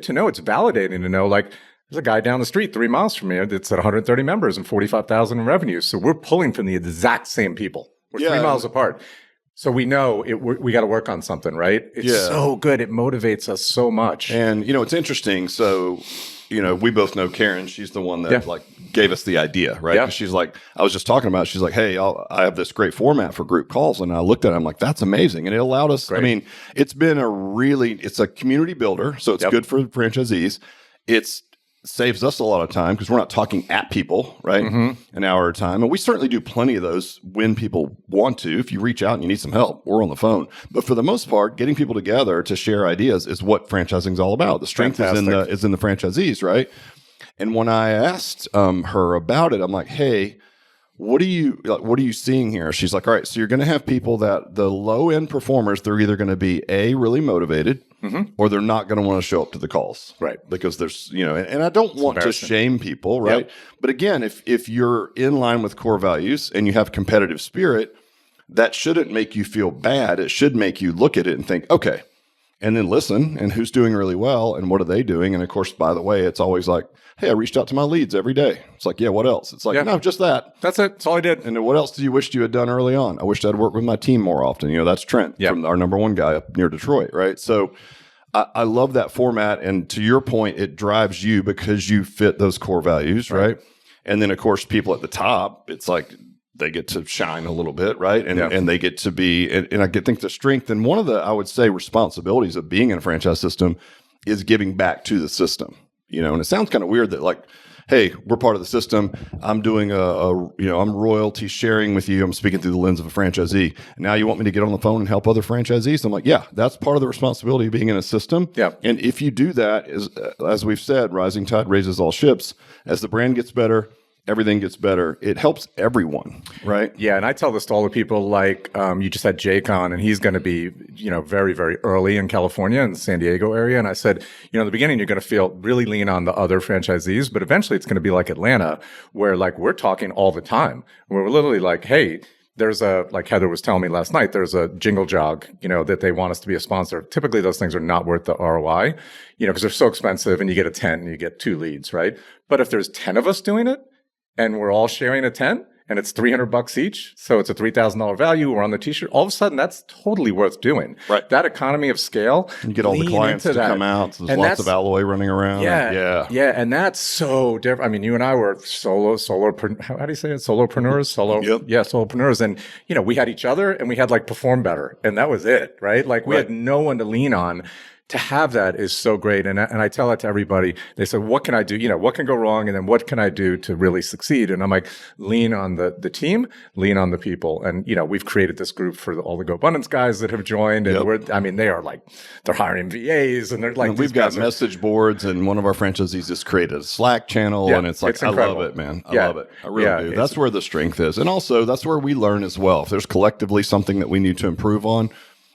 to know. It's validating to know, like, there's a guy down the street 3 miles from here that's at 130 members and 45,000 in revenue. So we're pulling from the exact same people. We're 3 miles apart. So we know we got to work on something, right? It's so good. It motivates us so much. And, it's interesting. So, we both know Karen. She's the one that like gave us the idea, right? Yeah. She's like, I was just talking about, she's like, hey, I have this great format for group calls. And I looked at it, I'm like, that's amazing. And it allowed us, I mean, it's a community builder. So it's good for franchisees. It's saves us a lot of time because we're not talking at people, right? An hour at a time. And we certainly do plenty of those when people want to. If you reach out and you need some help, we're on the phone. But for the most part, getting people together to share ideas is what franchising is all about. The strength is in the franchisees, right? And when I asked her about it, I'm like, hey, what are you seeing here? She's like, all right, so you're going to have people that the low end performers, they're either going to be really motivated or they're not going to want to show up to the calls. Right. Because there's, and I don't want to shame people, right? Yep. But again, if you're in line with core values and you have competitive spirit, that shouldn't make you feel bad. It should make you look at it and think, okay, and then listen, and who's doing really well and what are they doing? And of course, by the way, it's always like, hey, I reached out to my leads every day. It's like, yeah, what else? It's like, no, just that. That's it. That's all I did. And then what else do you wish you had done early on? I wished I'd worked with my team more often. That's Trent from our number one guy up near Detroit, right? So I love that format. And to your point, it drives you because you fit those core values, right? And then, of course, people at the top, it's like they get to shine a little bit, right? And they get to be, and I think the strength, and one of the, I would say, responsibilities of being in a franchise system is giving back to the system. And it sounds kind of weird that like, hey, we're part of the system. I'm doing I'm royalty sharing with you. I'm speaking through the lens of a franchisee. And now you want me to get on the phone and help other franchisees? I'm like, yeah, that's part of the responsibility of being in a system. Yeah. And if you do that, as we've said, rising tide raises all ships. As the brand gets better, everything gets better. It helps everyone, right? Yeah, and I tell this to all the people, like you just had Jake on, and he's going to be, very, very early in California and the San Diego area. And I said, in the beginning, you're going to feel really lean on the other franchisees, but eventually it's going to be like Atlanta, where like we're talking all the time. We're literally like, hey, there's like Heather was telling me last night, there's a jingle jog, that they want us to be a sponsor. Typically, those things are not worth the ROI, because they're so expensive and you get a 10 and you get 2 leads, right? But if there's 10 of us doing it, and we're all sharing a 10 and it's $300 each. So it's a $3,000 value. We're on the t-shirt. All of a sudden, that's totally worth doing. Right. That economy of scale. You get all the clients to come out. So there's lots of alloy running around. Yeah. And that's so different. I mean, you and I were solo, how do you say it? Solopreneurs, solopreneurs. And, we had each other and we had like perform better. And that was it, right? Like we had no one to lean on. To have that is so great. And I tell that to everybody. They say, what can I do? What can go wrong? And then what can I do to really succeed? And I'm like, lean on the team, lean on the people. And, we've created this group for all the Go Abundance guys that have joined. And they are like, they're hiring VAs and they're like, and we've got message boards, and one of our franchisees just created a Slack channel. And it's like, I love it, man. I love it. I really do. That's where the strength is. And also that's where we learn as well. If there's collectively something that we need to improve on,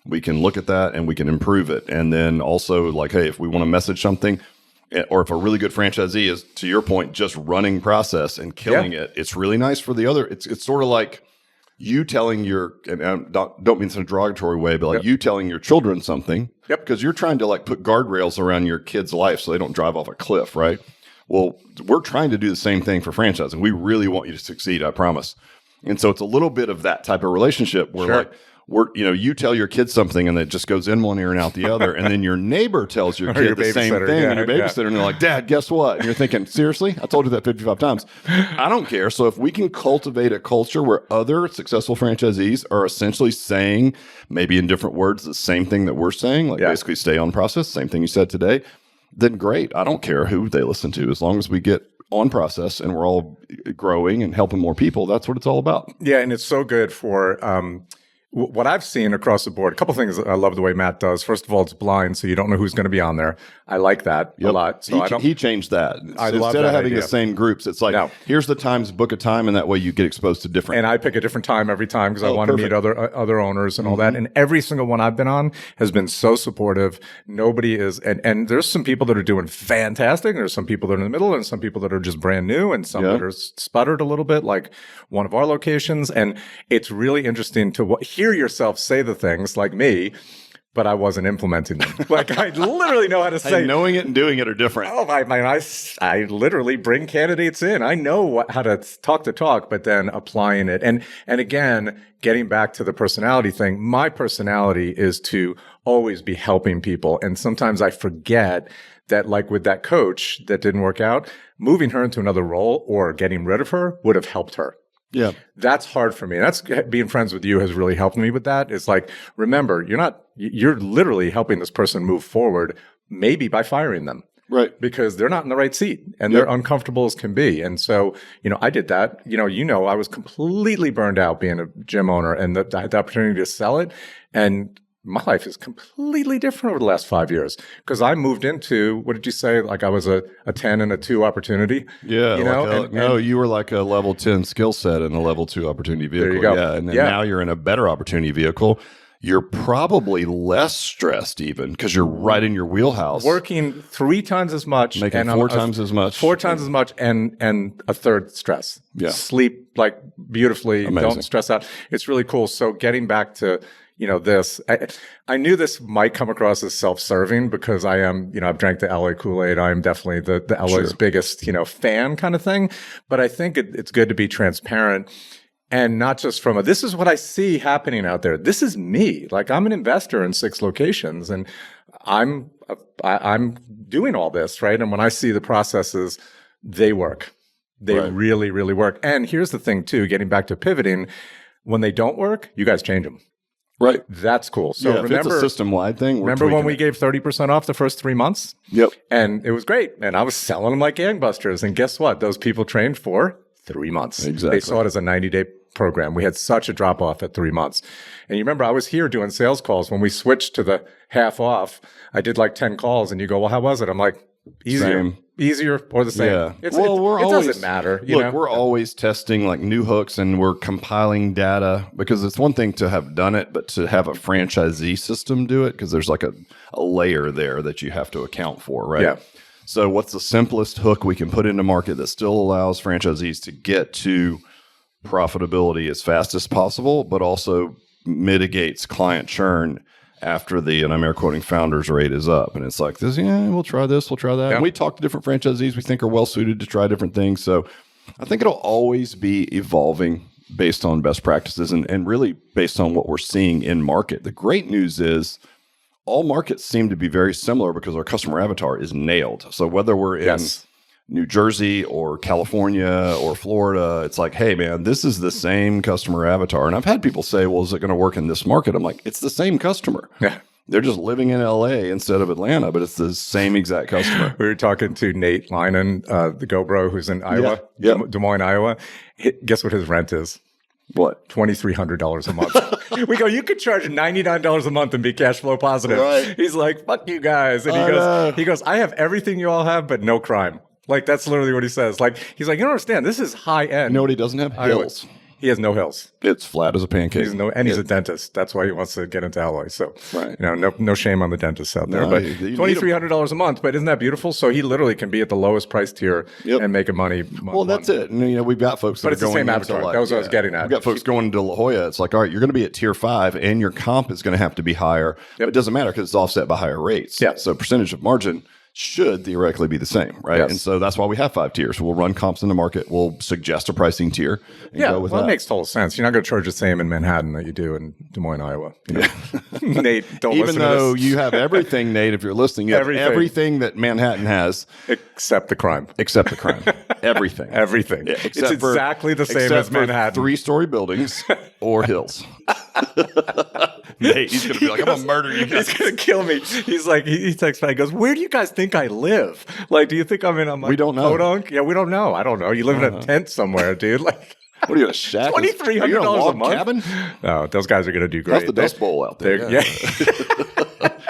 we can look at that and we can improve it. And then also like, hey, if we want to message something, or if a really good franchisee is, to your point, just running process and killing it, it's really nice for the other. It's sort of like you telling your, and don't mean this in a derogatory way, but like you telling your children something Yep. Because you're trying to like put guardrails around your kid's life so they don't drive off a cliff, right? Well, we're trying to do the same thing for franchising. We really want you to succeed, I promise. And so it's a little bit of that type of relationship where like you tell your kid something and it just goes in one ear and out the other. And then your neighbor tells your kid the same thing and your babysitter and they're like, Dad, guess what? And you're thinking, seriously? I told you that 55 times. I don't care. So if we can cultivate a culture where other successful franchisees are essentially saying, maybe in different words, the same thing that we're saying, like basically stay on process, same thing you said today, then great. I don't care who they listen to. As long as we get on process and we're all growing and helping more people, that's what it's all about. Yeah, and it's so good for what I've seen across the board. A couple things I love the way Matt does. First of all, it's blind, so you don't know who's going to be on there. I like that a lot. So he changed that. I love Instead that of having idea. the same groups, it's like, here's the times, book a time, and that way you get exposed to different. And I pick a different time every time because I want to meet other owners and all that. And every single one I've been on has been so supportive. Nobody is, and there's some people that are doing fantastic. There's some people that are in the middle and some people that are just brand new and some that are sputtered a little bit, like one of our locations. And it's really interesting to hear yourself say the things like me, but I wasn't implementing them. Like I literally know how to say. Knowing it and doing it are different. Oh, I literally bring candidates in. I know how to talk the talk, but then applying it. And again, getting back to the personality thing, my personality is to always be helping people. And sometimes I forget that, like with that coach that didn't work out, moving her into another role or getting rid of her would have helped her. Yeah. That's hard for me. That's being friends with you has really helped me with that. It's like, remember, you're literally helping this person move forward, maybe by firing them. Right. Because they're not in the right seat and they're uncomfortable as can be. And so, I did that. I was completely burned out being a gym owner and I had the opportunity to sell it. And my life is completely different over the last 5 years because I moved into, what did you say? Like I was a 10 and a 2 opportunity. Yeah. You were like a level 10 skill set and a level 2 opportunity vehicle. There you go. Yeah. And then now you're in a better opportunity vehicle. You're probably less stressed even because you're right in your wheelhouse. Working 3 times as much. Making and 4 times as much. 4 times as much and a third stress. Yeah. Sleep like beautifully. Amazing. Don't stress out. It's really cool. So getting back to this, I knew this might come across as self-serving because I am, I've drank the LA Kool-Aid. I'm definitely the LA's biggest, fan kind of thing. But I think it's good to be transparent and not just from this is what I see happening out there. This is me. Like I'm an investor in 6 locations and I'm doing all this, right? And when I see the processes, they work. They really, really work. And here's the thing too, getting back to pivoting, when they don't work, you guys change them. Right. That's cool. So remember, if it's a system-wide thing. Remember when we gave 30% off the first 3 months? Yep. And it was great. And I was selling them like gangbusters. And guess what? Those people trained for 3 months. Exactly. They saw it as a 90-day program. We had such a drop-off at 3 months. And you remember I was here doing sales calls. When we switched to the half off, I did like 10 calls. And you go, well, how was it? I'm like, easier or the same. Yeah. It doesn't matter. We're always testing like new hooks and we're compiling data because it's one thing to have done it, but to have a franchisee system do it because there's like a layer there that you have to account for, right? Yeah. So what's the simplest hook we can put into market that still allows franchisees to get to profitability as fast as possible, but also mitigates client churn after and I'm air quoting founders rate is up. And it's like this, we'll try this, we'll try that. Yeah. And we talk to different franchisees we think are well suited to try different things. So I think it'll always be evolving based on best practices and really based on what we're seeing in market. The great news is all markets seem to be very similar because our customer avatar is nailed. So whether we're in New Jersey or California or Florida, it's like, hey, man, this is the same customer avatar. And I've had people say, well, is it going to work in this market? I'm like, it's the same customer. Yeah. They're just living in LA instead of Atlanta, but it's the same exact customer. We were talking to Nate Linen, the GoBro, who's in Iowa, Des Moines, Iowa. Guess what his rent is? What? $2,300 a month. We go, you could charge $99 a month and be cash flow positive. Right. He's like, fuck you guys. And he goes, I have everything you all have, but no crime. Like, that's literally what he says. Like, he's like, you don't understand. This is high end. You know what he doesn't have? Hills. He has no hills. It's flat as a pancake. He's a dentist. That's why he wants to get into alloy. So, Right. no shame on the dentists out there. No, But you need $2,300 a month. But isn't that beautiful? So he literally can be at the lowest price tier and making money. Well, that's it. And, we've got folks that But it's are the going same into, avatar. That was what I was getting at. We've got folks going to La Jolla. It's like, all right, you're going to be at tier 5 and your comp is going to have to be higher. But it doesn't matter because it's offset by higher rates. Yeah. So percentage of margin should theoretically be the same, right? Yes. And so that's why we have 5 tiers. We'll run comps in the market. We'll suggest a pricing tier and go with that. It makes total sense. You're not going to charge the same in Manhattan that you do in Des Moines, Iowa. Nate, don't Even listen though to this. you have everything, Nate, if you're listening, you have everything that Manhattan has. Except the crime. Everything. Everything. Yeah, it's exactly the same as Manhattan. 3-story buildings or hills. Nate, he's going to be like, I'm going to murder you guys. He's going to kill me. He's like, he texts me. He goes, where do you guys think I live? Like, do you think I'm in a We don't know. podunk? Yeah, we don't know. I don't know. You live in a tent somewhere, dude. Like, What are you in a shack? $2,300 Are you in a log a month? cabin? No, those guys are going to do great. How's the Dust Bowl out there? Yeah.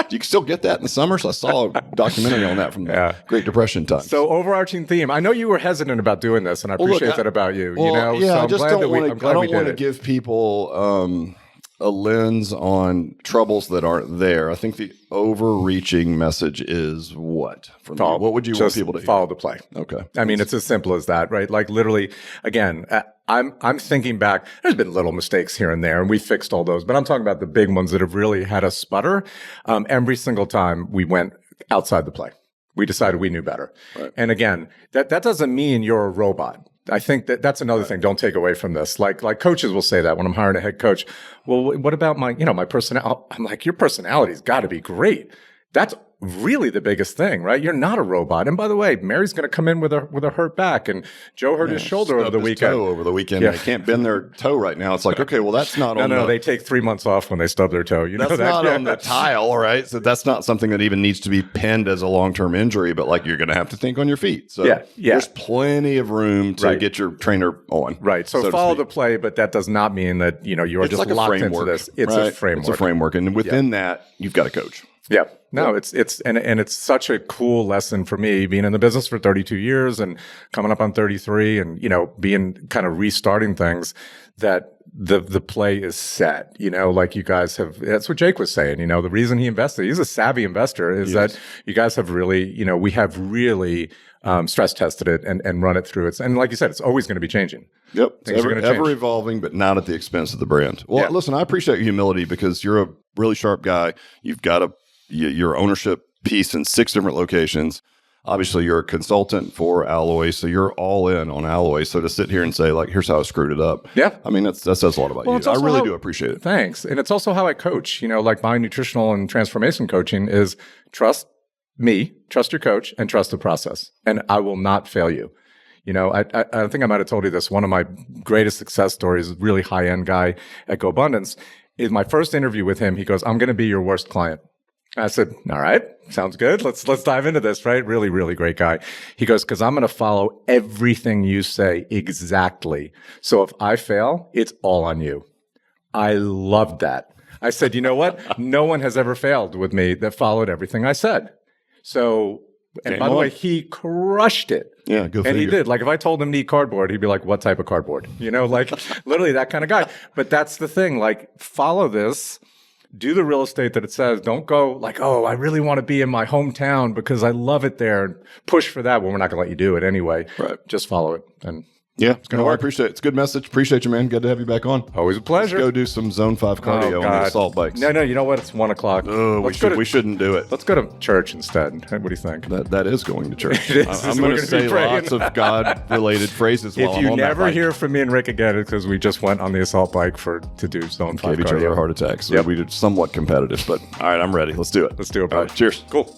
You can still get that in the summer. So I saw a documentary on that from the Great Depression times. So overarching theme. I know you were hesitant about doing this, and I appreciate that about you. Well, so I I'm just glad don't want I'm to. I glad we don't want did to it. give people a lens on troubles that aren't there. I think the overreaching message is what? From you? What would you want people to hear? Follow the play. Okay. I mean, it's as simple as that, right? Like literally, again, I'm thinking back. There's been little mistakes here and there, and we fixed all those. But I'm talking about the big ones that have really had us sputter. Every single time we went outside the play, we decided we knew better. Right. And again, that doesn't mean you're a robot. I think that's another thing. Don't take away from this. Like coaches will say that when I'm hiring a head coach. Well, what about my personality? I'm like, your personality's got to be great. That's really the biggest thing, right? You're not a robot. And by the way, Mary's going to come in with a hurt back, and Joe hurt his shoulder over the weekend. Over the weekend, they can't bend their toe right now. It's like, okay, well, that's not on. No, they take 3 months off when they stub their toe. You know that's not on the tile, right? So that's not something that even needs to be pinned as a long-term injury. But like, you're going to have to think on your feet. So there's plenty of room to get your trainer on. Right. So follow the play, but that does not mean that you are just like locked into this. It's a framework. It's a framework, and within that, you've got a coach. Yeah. No, it's such a cool lesson for me being in the business for 32 years and coming up on 33 and, being kind of restarting things that the play is set, like you guys have, that's what Jake was saying, the reason he invested, he's a savvy investor is that you guys have really, we have really, stress tested it and run it through. And like you said, it's always going to be changing. Yep. It's ever evolving, but not at the expense of the brand. Well, listen, I appreciate your humility because you're a really sharp guy. You've got your ownership piece in 6 different locations. Obviously, you're a consultant for Alloy, so you're all in on Alloy. So to sit here and say, like, here's how I screwed it up. Yeah. I mean, that says a lot about you. I really do appreciate it. Thanks. And it's also how I coach. Like my nutritional and transformation coaching is trust me, trust your coach, and trust the process. And I will not fail you. I think I might have told you this. One of my greatest success stories, really high-end guy at Go Abundance, is my first interview with him. He goes, I'm going to be your worst client. I said, all right, sounds good. Let's dive into this, right? Really, really great guy. He goes, because I'm going to follow everything you say exactly. So if I fail, it's all on you. I loved that. I said, you know what? No one has ever failed with me that followed everything I said. So, and by the way, he crushed it. Yeah, go figure. And he did. Like if I told him to eat cardboard, he'd be like, what type of cardboard? Like literally that kind of guy. But that's the thing. Like follow this. Do the real estate that it says. Don't go like, oh, I really want to be in my hometown because I love it there. And push for that. Well, we're not going to let you do it anyway. Right. Just follow it. And it's going to work. I appreciate it. It's a good message. Appreciate you, man. Good to have you back on. Always a pleasure. Let's go do some Zone 5 cardio on the assault bikes. No, you know what? It's 1 o'clock. Oh, we shouldn't do it. Let's go to church instead. What do you think? That is going to church. I'm going to say lots of God-related phrases while I'm on that bike. If you never hear from me and Rick again, it's because we just went on the assault bike to do Zone 5 cardio. Gave each other heart attacks. We did somewhat competitive, but all right, I'm ready. Let's do it. Let's do it, bro. All right, cheers. Cool.